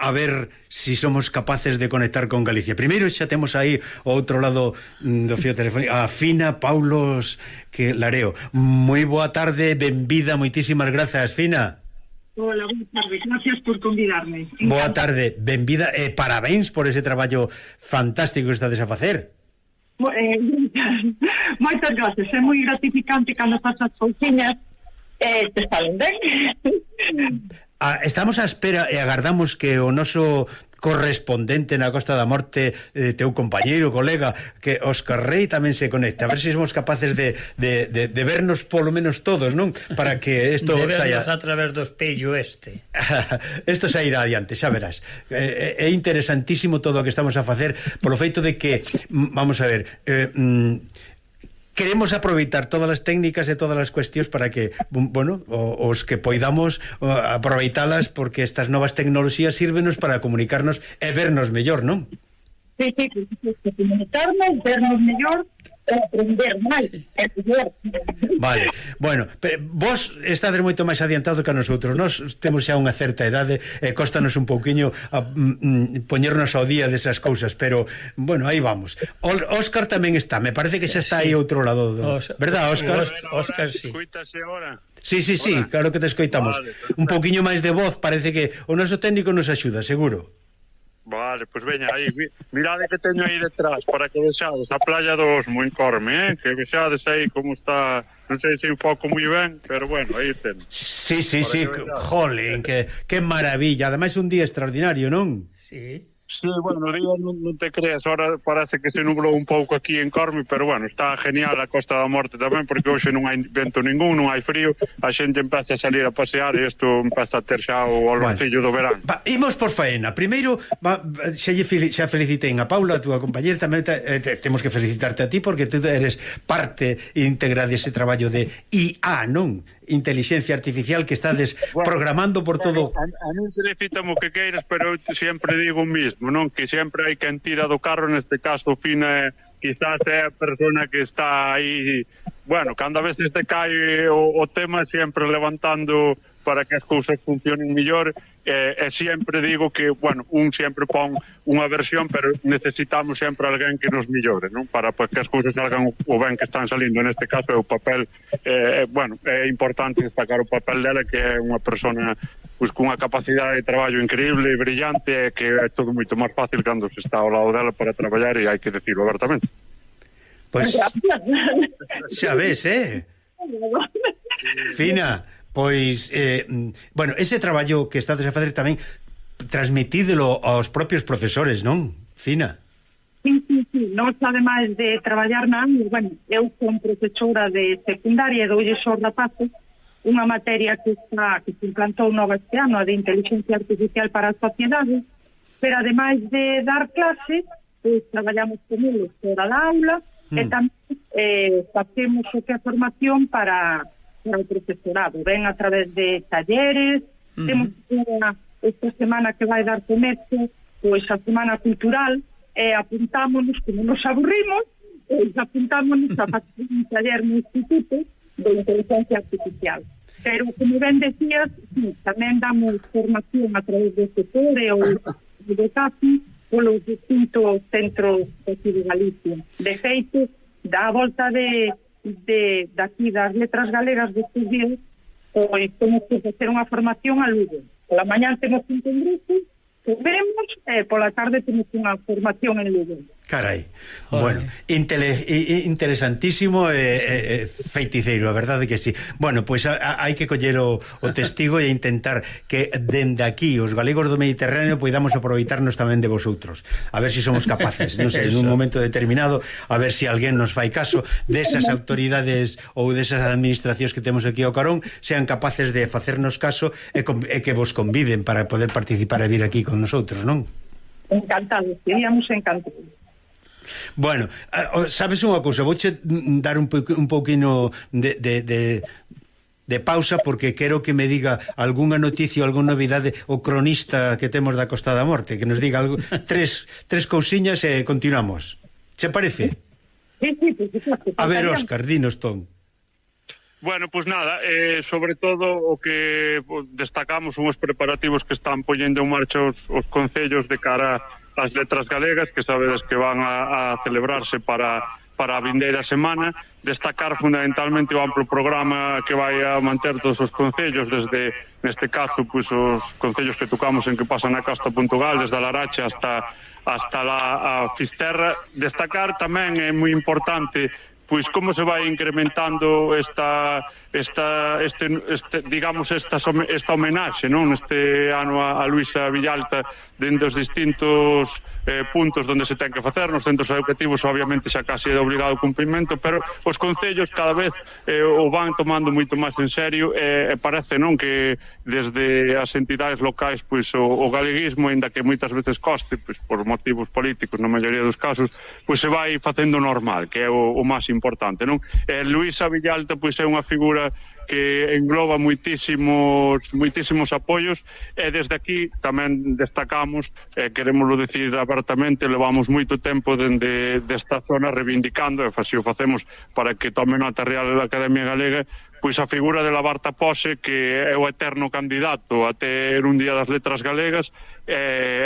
a ver si somos capaces de conectar con Galicia. Primeiro xa temos aí ao outro lado do fío telefónico a Fina Paulos que Lareo. Moi boa tarde, benvida, moitísimas grazas, Fina. Hola, boa tarde, gracias por convidarme. Boa tarde, benvida e parabéns por ese traballo fantástico que estades a facer. Moitas gracias, é moi gratificante cando pasas cousiñas te salen ben. Estamos á espera e agardamos que o noso correspondente na Costa da Morte, teu compañeiro, colega, que Óscar Rei tamén se conecta, a ver se somos capaces de vernos polo menos todos, non? Para que isto saia a través do espello este. Isto sairá adiante, xa verás. É interesantísimo todo o que estamos a facer polo feito de que, vamos a ver, queremos aproveitar todas as técnicas e todas as cuestións para que, bueno, os que poidamos aproveitalas, porque estas novas tecnoloxías sírvenos para comunicarnos e vernos mellor, non? Sí, comunicarnos, vernos mellor, aprender máis, Vale, bueno, vos estades moito máis adiantado que a nosotros. Nós temos xa unha certa idade e costanos un pouquiño poñernos ao día desas cousas, pero, bueno, aí vamos. Óscar tamén está, me parece que xa está aí outro lado verdad, Óscar? Óscar, sí. Sí, claro que te escoitamos. Un pouquiño máis de voz, parece que o noso técnico nos axuda, seguro. Vale, pois veña aí, mirade que teño aí detrás para que vexades a playa do Osmo en Corme, que vexades aí como está, non sei se enfoco moi ben, pero bueno, aí ten. Sí, jolín, que maravilla, ademais un día extraordinario, non? Sí. Sí, bueno, digo, non te creas, ahora parece que se nublou un pouco aquí en Corme, pero bueno, está genial a Costa da Morte tamén, porque hoxe non hai vento ningún, non hai frío, a xente empeza a salir a pasear e isto empeza a ter xa o olorcillo do verán. Imos por faena. Primeiro, xa felicitei a Paula, a túa compañera, tamén temos que felicitarte a ti, porque tú eres parte íntegra dese traballo de IA, non? Inteligencia artificial que estades programando por todo. A mí felicitamo que queiras, pero eu sempre digo o mismo, non? Que sempre hai quen tira do carro, neste caso Fina quizás é a persona que está aí, bueno, cando a veces te cae o tema, sempre levantando para que as cousas funcionen mellor, e sempre digo que, bueno, un sempre pon unha versión, pero necesitamos sempre alguén que nos mellore, non? Para que as cousas salgan o ben que están salindo. Neste caso é o papel, bueno, é importante destacar o papel dela, que é unha persona pois cunha capacidade de traballo increíble e brillante, que é todo moito máis fácil cando se está ao lado dela para traballar, e hai que decirlo abertamente. Pois xa ves, Fina, pois, bueno, ese traballo que estades a facer tamén transmitídelo aos propios profesores, non, Fina? Sí, nós ademais de traballar na ANU, bueno, eu son profesora de secundaria e doulle xor rapazes unha materia que se implantou nova este ano, a de inteligencia artificial para a sociedade, pero ademais de dar clase, pues, traballamos con eles fora da aula e tamén facemos o que é formación para o profesorado, ven a través de talleres, temos esta semana que vai dar comercio, pois a semana cultural, apuntámonos, como nos aburrimos, apuntámonos a facer un taller no instituto de inteligencia artificial. Pero, como ben decías, sí, tamén damos formación a través de CEPORE ou de CAPI polos distintos centros de Galicia. De feito, da volta de aquí das letras galegas destes días, pois temos que facer unha formación a Lugo. Pola mañá temos un congreso, comemos, e pola tarde temos unha formación en Lugo. Carai, bueno, interesantísimo e feiticeiro, a verdade que sí. Bueno, pois hai que coller o testigo e intentar que dende aquí os galegos do Mediterráneo poidamos aproveitarnos tamén de vosotros, a ver se somos capaces, non sei, en un momento determinado, a ver se alguén nos fai caso desas autoridades ou desas administracións que temos aquí ao carón, sean capaces de facernos caso e que vos conviden para poder participar e vir aquí con nosotros, non? Encantados, seríamos encantados. Bueno, sabes unha cousa, vouche dar un pouquinho de pausa, porque quero que me diga algunha noticia ou algunha novidade o cronista que temos da Costa da Morte, que nos diga algo, tres cousiñas e continuamos. Che parece? Sí, a ver, Óscar, dinos ton. Bueno, pois nada, sobre todo o que destacamos son os preparativos que están poñendo en marcha os concellos de cara ás letras galegas, que sabedes que van a celebrarse para a vindeira semana. Destacar fundamentalmente o amplo programa que vai a manter todos os concellos, desde, neste caso, pois, os concellos que tocamos en que pasan a Costa Puntugal, desde a Larache hasta a Fisterra. Destacar tamén é moi importante pois como se vai incrementando esta homenaxe, non, este ano a Luisa Villalta dentro dos distintos puntos onde se ten que facer. Nos centros educativos obviamente xa casi é de obligado cumprimento, pero os concellos cada vez o van tomando moito máis en serio, e parece, non, que desde as entidades locais pois o galeguismo, ainda que moitas veces coste, pois por motivos políticos na maioría dos casos, pois se vai facendo normal, que é o máis importante, non? Luisa Villalta pois é unha figura que engloba moitísimos apoios, e desde aquí tamén destacamos, queremoslo decir abertamente, levamos moito tempo dende desta zona reivindicando, e así o facemos para que tome nota Real Academia Galega, pois a figura de Labarta Pose, que é o eterno candidato a ter un Día das Letras Galegas.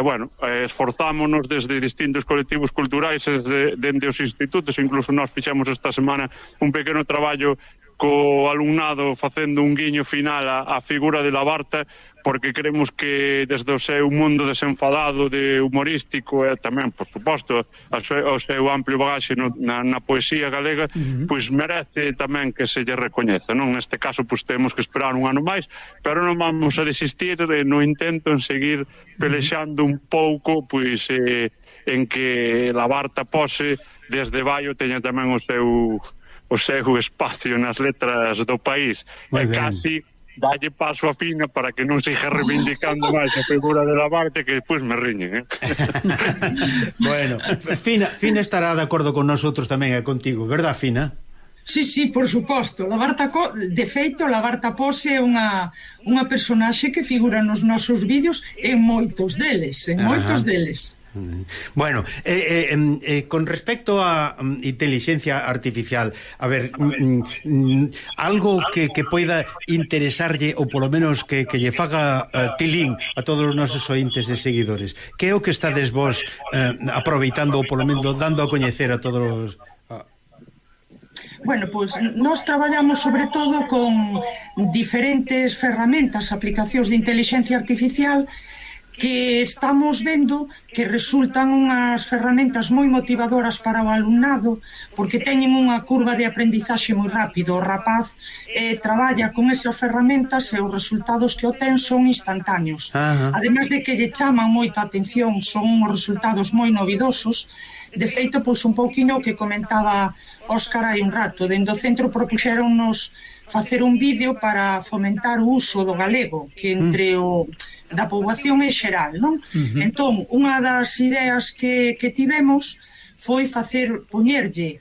Bueno, esforzámonos desde distintos colectivos culturais e dende os institutos, incluso nós fixemos esta semana un pequeno traballo co alumnado facendo un guiño final á figura de Labarta, porque creemos que desde o seu mundo desenfadado de humorístico e tamén, por suposto, o seu amplio bagaxe na poesía galega, pois merece tamén que se lle recoñeza, non? Neste caso, pois temos que esperar un ano máis, pero non vamos a desistir no intento en seguir pelexando un pouco, pois en que Labarta Pose desde Baio teña tamén o seu espacio nas letras do país. E casi dalle paso a Fina para que non siga reivindicando máis a figura de Labarta, que despois me riñen, Bueno, Fina estará de acordo con nosotros tamén e contigo, verdad, Fina? Sí, por suposto. De feito, Labarta Pose é unha personaxe que figura nos nosos vídeos en moitos deles, Bueno, con respecto a inteligencia artificial, a ver, algo que poida interesarlle, ou polo menos que lle faga tilín a todos os nosos ointes e seguidores, que é o que estades vos aproveitando, ou polo menos dando a coñecer a todos os... Bueno, pois nós traballamos sobre todo con diferentes ferramentas, aplicacións de inteligencia artificial, que estamos vendo que resultan unhas ferramentas moi motivadoras para o alumnado, porque teñen unha curva de aprendizaxe moi rápido. O rapaz traballa con esas ferramentas e os resultados que obtén son instantáneos. Ademais de que lle chaman moita atención, son uns resultados moi novidosos. De feito, pois un pouquinho que comentaba Óscar hai un rato, dende o centro propuxéronnos facer un vídeo para fomentar o uso do galego, que entre da poboación en xeral, non? Entón, unha das ideas que tivemos foi poñerlle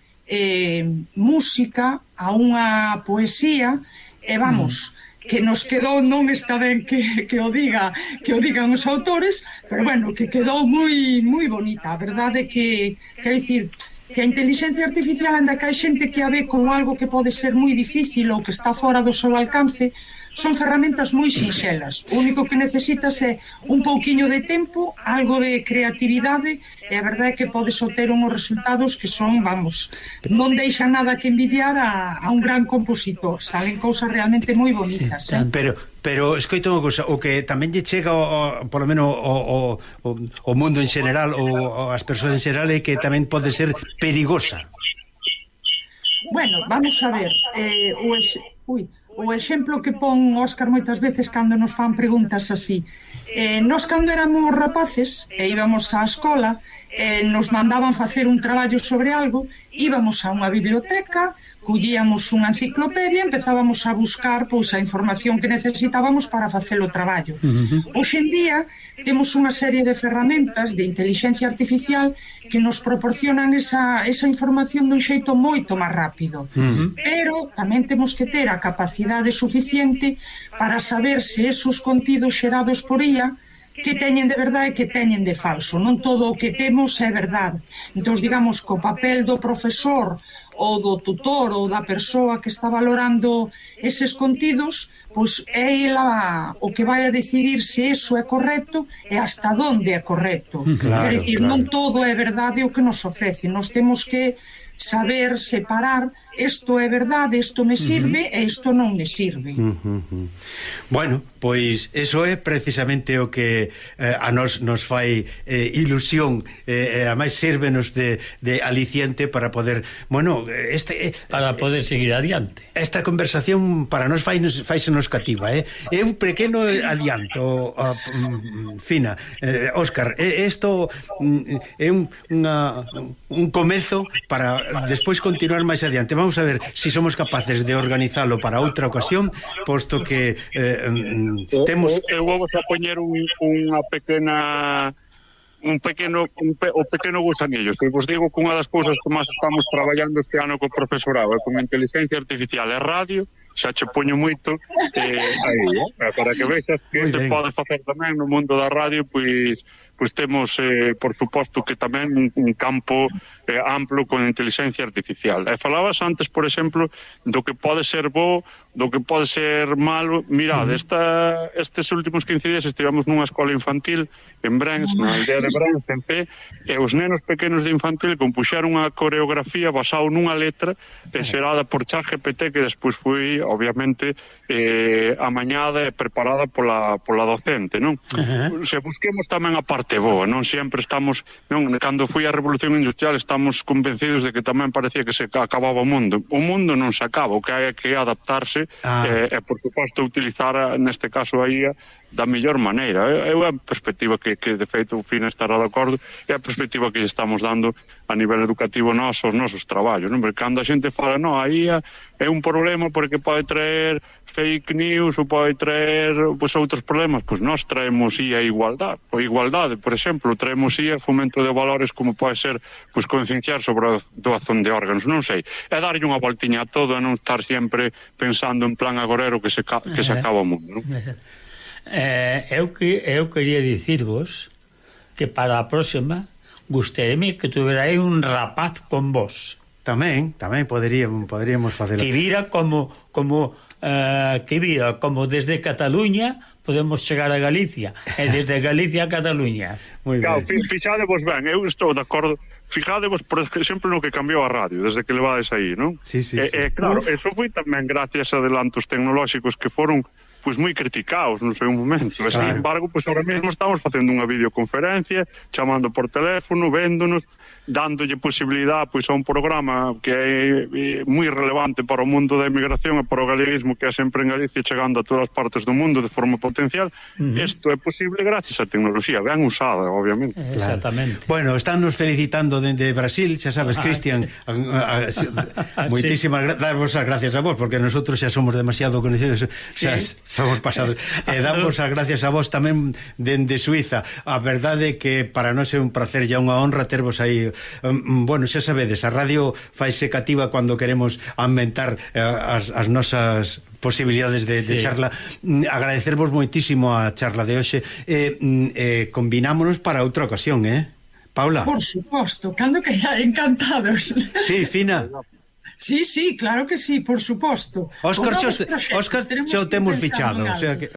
música a unha poesía, e vamos, que nos quedou, non está ben que o digan os autores, pero bueno, que quedou moi bonita. A verdade é que, quero dicir, que a inteligencia artificial, anda que hai xente que a ve como algo que pode ser moi difícil ou que está fora do seu alcance, son ferramentas moi sinxelas. O único que necesitas é un pouquiño de tempo, algo de creatividade, e a verdade é que podes obter unhos resultados que son, vamos, non deixa nada que envidiar a un gran compositor. Salen cousas realmente moi bonitas. Pero escoito unha cousa, o que tamén lle chega polo menos o mundo en xeral, ou as persoas en xeral, é que tamén pode ser perigosa. Bueno, vamos a ver, o exemplo que pon Óscar moitas veces cando nos fan preguntas así. Nós cando éramos rapaces e íbamos á escola, nos mandaban facer un traballo sobre algo, íbamos a unha biblioteca, collíamos unha enciclopedia, empezábamos a buscar pois a información que necesitábamos para facer o traballo. Hoxe en día temos unha serie de ferramentas de inteligencia artificial que nos proporcionan esa información dun xeito moito máis rápido. Pero tamén temos que ter a capacidade suficiente para saber se esos contidos xerados por IA que teñen de verdade e que teñen de falso. Non todo o que temos é verdade. Entón, digamos que o papel do profesor ou do tutor ou da persoa que está valorando eses contidos, pois é ela o que vai a decidir se eso é correcto e hasta onde é correcto. Claro, Quer dicir, non todo é verdade o que nos ofrece. Nos temos que saber separar isto é verdade, isto me sirve e isto non me sirve. Bueno, pois eso é precisamente o que a nos fai ilusión, a máis sírvenos de aliciente para poder, bueno, para poder seguir adiante. Esta conversación para nos faisenos cativa, é un pequeno alianto, Fina, Óscar, isto é un comezo para despois continuar máis adiante. Vamos a ver se somos capaces de organizalo para outra ocasión, posto que temos... Eu vou a poñer unha pequena... o pequeno gusanillo, que vos digo que unha das cousas que máis estamos traballando este ano co profesorado con inteligencia artificial e radio, xa che poño moito aí, para que vexas que se pode facer tamén no mundo da radio, pois temos, por suposto, que tamén un campo amplo con inteligencia artificial. E falabas antes, por exemplo, do que pode ser bo, do que pode ser malo. Mirad, estes últimos 15 días estivemos nunha escola infantil en Brens, na aldea de Brens, en P, e os nenos pequenos de infantil compuxeron unha coreografía basada nunha letra xerada por ChatGPT, que despois foi, obviamente, amañada e preparada pola docente, non? Se busquemos tamén a parte boa, non sempre estamos, non, cando foi a Revolución Industrial estamos convencidos de que tamén parecía que se acababa o mundo. O mundo non se acaba, o que hai que adaptarse e, por suposto, utilizar neste caso a IA da mellor maneira. É a perspectiva que de feito o Fina estará de acordo, é a perspectiva que estamos dando a nivel educativo aos nosos traballos, non? Porque cando a xente fala, non, a IA é un problema porque pode traer fake news ou pode traer outros problemas, pois nós traemos IA igualdade, por exemplo, traemos IA fomento de valores como pode ser concienciar sobre a doazón de órganos, non sei, é darlle unha voltiña a todo e non estar sempre pensando en plan agorero que se acaba o mundo, non? Eu quería dicirvos que para a próxima gustaríame que tuverais un rapaz con vos. Tamén poderíamos facelo. Que vira como desde Cataluña podemos chegar a Galicia e desde Galicia a Cataluña. Claro, fixadevos ben, eu estou de acordo. Fijadevos, por exemplo, no que cambiou a radio desde que levades aí, non? Sí. Claro, eso foi tamén gracias a adelantos tecnolóxicos que foron moi criticados no seu momento. Claro. Sin embargo, ahora mesmo estamos facendo unha videoconferencia, chamando por teléfono, véndonos, dándolle posibilidade a un programa que é moi relevante para o mundo da emigración e para o galeguismo que é sempre en Galicia, chegando a todas as partes do mundo de forma potencial. Isto é posible gracias á tecnoloxía, ben usada, obviamente. Exactamente. Bueno, estánnos felicitando dende Brasil, xa sabes, Cristian, moitísimas damos as gracias a vos, porque nosotros xa somos demasiado conocidos, xa somos pasados. Damos as gracias a vos tamén dende Suiza. A verdade é que para nós é un placer e unha honra tervos aí. Bueno, xa sabedes, a radio faise cativa cando queremos aumentar as nosas posibilidades de charla. Agradecervos moitísimo a charla de hoxe e combinámonos para outra ocasión, Paula? Por suposto, cando que encantados. Sí, Fina. Sí, claro que sí, por suposto. Óscar xa o temos fichado, o sea que